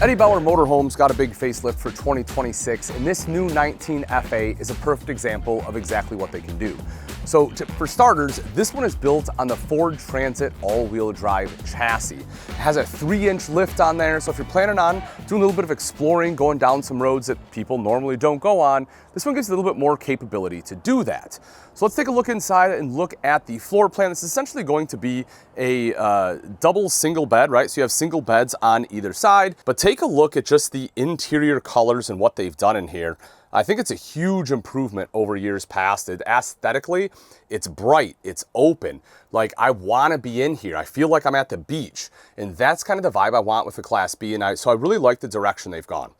Eddie Bauer Motorhomes got a big facelift for 2026, and this new 19FA is a perfect example of exactly what they can do. So for starters, this one is built on the Ford Transit all-wheel drive chassis. It has a 3-inch lift on there, so if you're planning on doing a little bit of exploring, going down some roads that people normally don't go on, this one gives a little bit more capability to do that. So let's take a look inside and look at the floor plan. This is essentially going to be a double single bed, right? So you have single beds on either side, but take a look at just the interior colors and what they've done in here. I think it's a huge improvement over years past. Aesthetically, it's bright, it's open. Like, I wanna be in here. I feel like I'm at the beach. And that's kind of the vibe I want with the Class B. So I really like the direction they've gone.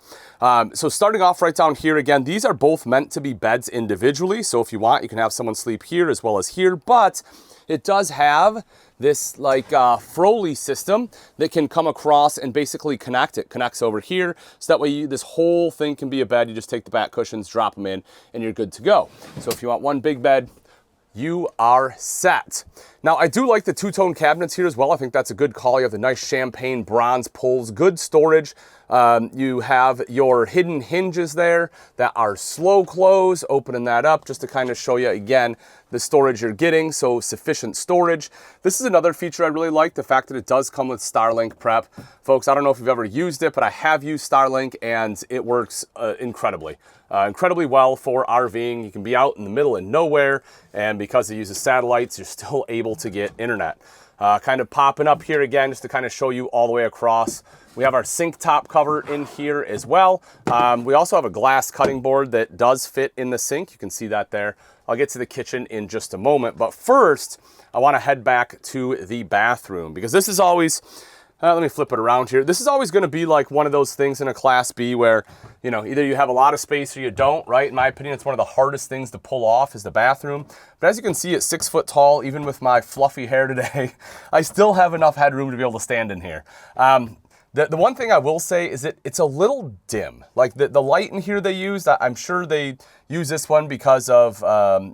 So starting off right down here, again, these are both meant to be beds individually. So if you want, you can have someone sleep here as well as here, but it does have this like Froley system that can come across and basically connect. It connects over here, so that way this whole thing can be a bed. You just take the back cushions, drop them in, and you're good to go. So if you want one big bed, you are set. Now, I do like the two-tone cabinets here as well. I think that's a good call. You have the nice champagne bronze pulls, good storage. You have your hidden hinges there that are slow close, opening that up just to kind of show you again the storage you're getting, so sufficient storage. This is another feature I really like, the fact that it does come with Starlink prep. Folks, I don't know if you've ever used it, but I have used Starlink and it works incredibly well for RVing. You can be out in the middle of nowhere, and because it uses satellites, you're still able to get internet. Kind of popping up here again just to kind of show you all the way across. We have our sink top cover in here as well. We also have a glass cutting board that does fit in the sink. You can see that there. I'll get to the kitchen in just a moment, but first I want to head back to the bathroom, because this is always, let me flip it around here. This is always going to be like one of those things in a Class B where, you know, either you have a lot of space or you don't, right? In my opinion, it's one of the hardest things to pull off is the bathroom. But as you can see, it's 6 foot tall. Even with my fluffy hair today, I still have enough headroom to be able to stand in here. The one thing I will say is that it's a little dim. Like the light in here they used, I'm sure they use this one because of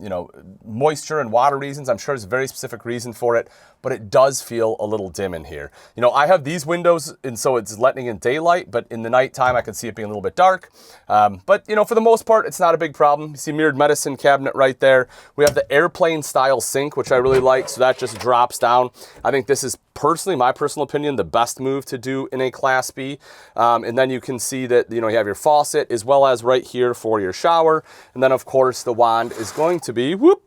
you know, moisture and water reasons. I'm sure there's a very specific reason for it, but it does feel a little dim in here. You know, I have these windows, and so it's letting in daylight, but in the nighttime I can see it being a little bit dark. But you know, for the most part, it's not a big problem. You see mirrored medicine cabinet right there. We have the airplane style sink, which I really like, so that just drops down. I think this is personally, my personal opinion, the best move to do in a Class B. And then you can see that, you know, you have your faucet as well as right here for your shower. And then of course the wand is going to be, whoop,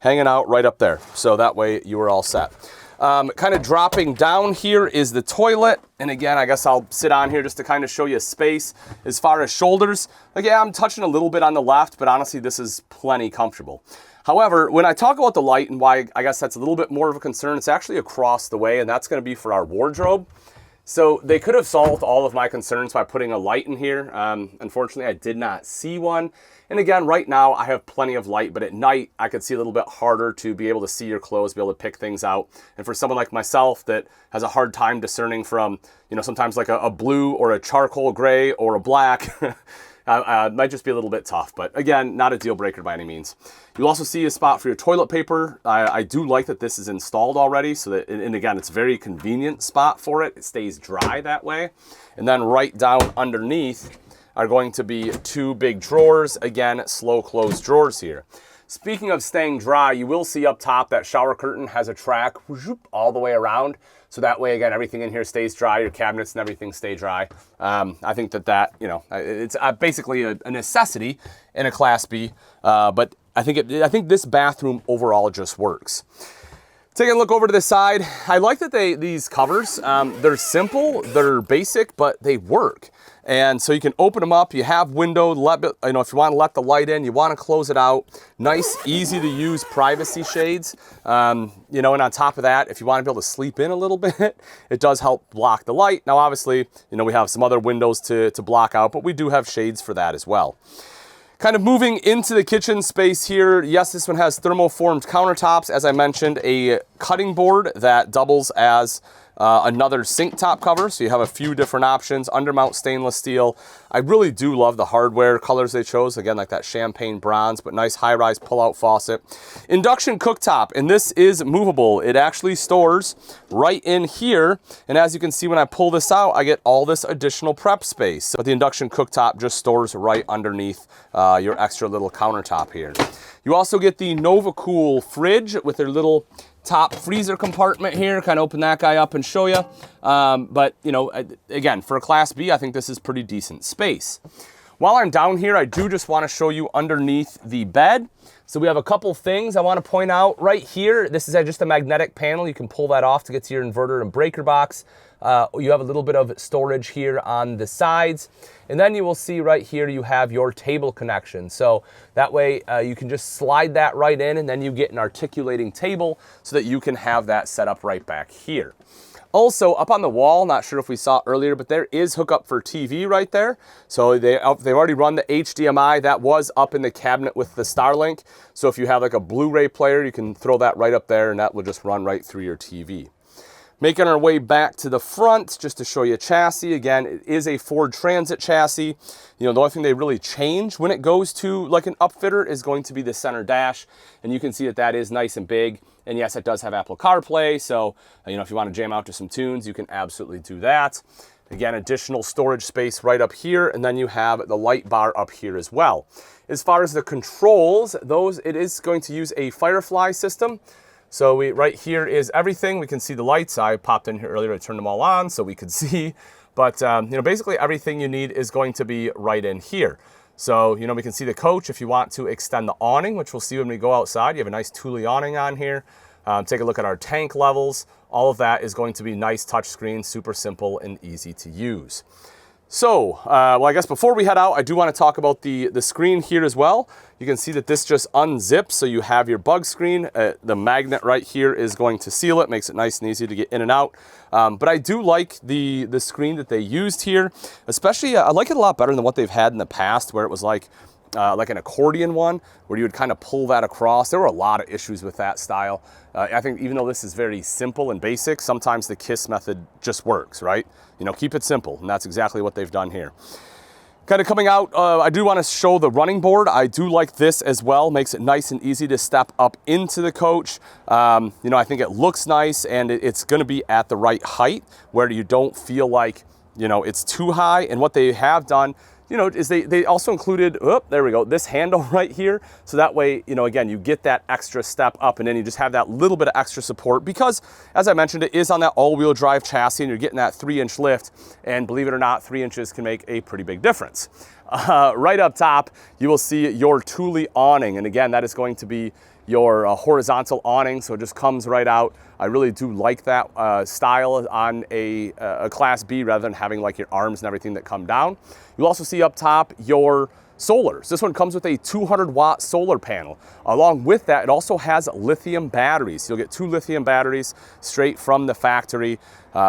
hanging out right up there. So that way you are all set. Kind of dropping down here is the toilet. And again, I guess I'll sit on here just to kind of show you space. As far as shoulders, like, yeah, I'm touching a little bit on the left, but honestly, this is plenty comfortable. However, when I talk about the light and why I guess that's a little bit more of a concern, it's actually across the way, and that's going to be for our wardrobe. So they could have solved all of my concerns by putting a light in here. Unfortunately, I did not see one. And again, right now I have plenty of light, but at night I could see a little bit harder to be able to see your clothes, be able to pick things out. And for someone like myself that has a hard time discerning from, you know, sometimes like a blue or a charcoal gray or a black, might just be a little bit tough, but again, not a deal breaker by any means. You'll also see a spot for your toilet paper. I do like that this is installed already, so that, and again, it's a very convenient spot for it. It stays dry that way. And then right down underneath are going to be 2 big drawers. Again, slow close drawers here. Speaking of staying dry, you will see up top that shower curtain has a track all the way around. So that way, again, everything in here stays dry, your cabinets and everything stay dry. I think that, you know, it's basically a necessity in a Class B, but I think this bathroom overall just works. Taking a look over to the side, I like that these covers, they're simple, they're basic, but they work. And so you can open them up, you have window, you know, if you want to let the light in, you want to close it out. Nice, easy to use privacy shades. You know, and on top of that, if you want to be able to sleep in a little bit, it does help block the light. Now, obviously, you know, we have some other windows to block out, but we do have shades for that as well. Kind of moving into the kitchen space here. Yes, this one has thermoformed countertops. As I mentioned, a cutting board that doubles as Another sink top cover, so you have a few different options. Undermount stainless steel. I really do love the hardware colors they chose. Again, like that champagne bronze, but nice high-rise pull-out faucet. Induction cooktop, and this is movable. It actually stores right in here, and as you can see when I pull this out, I get all this additional prep space. But the induction cooktop just stores right underneath your extra little countertop here. You also get the NovaCool fridge with their little top freezer compartment here. Kind of open that guy up and show you. But, you know, again, for a Class B, I think this is pretty decent space. While I'm down here, I do just want to show you underneath the bed. So we have a couple things I want to point out right here. This is just a magnetic panel. You can pull that off to get to your inverter and breaker box. You have a little bit of storage here on the sides. And then you will see right here you have your table connection. So that way you can just slide that right in, and then you get an articulating table so that you can have that set up right back here. Also, up on the wall, not sure if we saw earlier, but there is hookup for TV right there. So they've already run the HDMI. That was up in the cabinet with the Starlink. So if you have like a Blu-ray player, you can throw that right up there and that will just run right through your TV. Making our way back to the front, just to show you chassis. Again, it is a Ford Transit chassis. You know, the only thing they really change when it goes to like an upfitter is going to be the center dash. And you can see that that is nice and big. And yes, it does have Apple CarPlay. So, you know, if you want to jam out to some tunes, you can absolutely do that. Again, additional storage space right up here. And then you have the light bar up here as well. As far as the controls, it is going to use a Firefly system. So right here is everything. We can see the lights. I popped in here earlier, I turned them all on so we could see. But you know, basically everything you need is going to be right in here. So, you know, we can see the coach if you want to extend the awning, which we'll see when we go outside. You have a nice Thule awning on here. Take a look at our tank levels. All of that is going to be nice touchscreen, super simple and easy to use. So, well, I guess before we head out, I do want to talk about the screen here as well. You can see that this just unzips, so you have your bug screen. The magnet right here is going to seal it, makes it nice and easy to get in and out. But I do like the screen that they used here, especially I like it a lot better than what they've had in the past, where it was like an accordion one, where you would kind of pull that across. There were a lot of issues with that style. I think even though this is very simple and basic, sometimes the KISS method just works, right? You know, keep it simple, and that's exactly what they've done here. Kind of coming out, I do want to show the running board. I do like this as well. Makes it nice and easy to step up into the coach. You know, I think it looks nice, and it's going to be at the right height where you don't feel like, you know, it's too high. And what they have done, you know, is they also included, there we go, this handle right here. So that way, you know, again, you get that extra step up, and then you just have that little bit of extra support because, as I mentioned, it is on that all-wheel drive chassis, and you're getting that 3-inch lift. And believe it or not, 3 inches can make a pretty big difference. Right up top, you will see your Thule awning. And again, that is going to be your horizontal awning, so it just comes right out. I really do like that style on a Class B rather than having like your arms and everything that come down. You'll also see up top your solars. This one comes with a 200-watt solar panel. Along with that, it also has lithium batteries. You'll get 2 lithium batteries straight from the factory.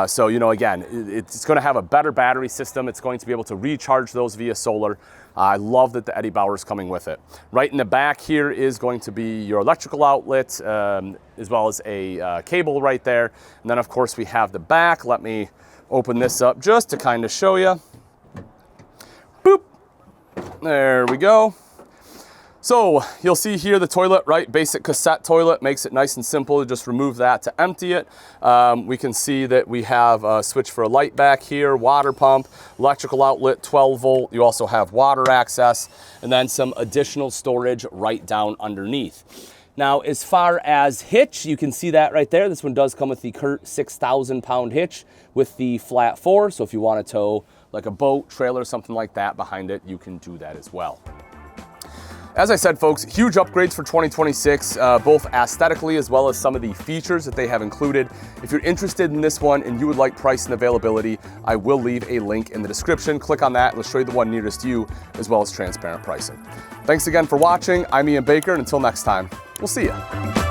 So, you know, again, it's going to have a better battery system. It's going to be able to recharge those via solar. I love that the Eddie Bauer is coming with it. Right in the back here is going to be your electrical outlet, as well as a cable right there. And then, of course, we have the back. Let me open this up just to kind of show you. Boop. There we go. So you'll see here the toilet, right? Basic cassette toilet, makes it nice and simple to just remove that to empty it. We can see that we have a switch for a light back here, water pump, electrical outlet, 12 volt. You also have water access, and then some additional storage right down underneath. Now, as far as hitch, you can see that right there. This one does come with the Curt 6,000-pound hitch with the flat 4. So if you want to tow like a boat, trailer, something like that behind it, you can do that as well. As I said, folks, huge upgrades for 2026, both aesthetically as well as some of the features that they have included. If you're interested in this one and you would like price and availability, I will leave a link in the description. Click on that. It'll show you the one nearest you, as well as transparent pricing. Thanks again for watching. I'm Ian Baker, and until next time, we'll see you.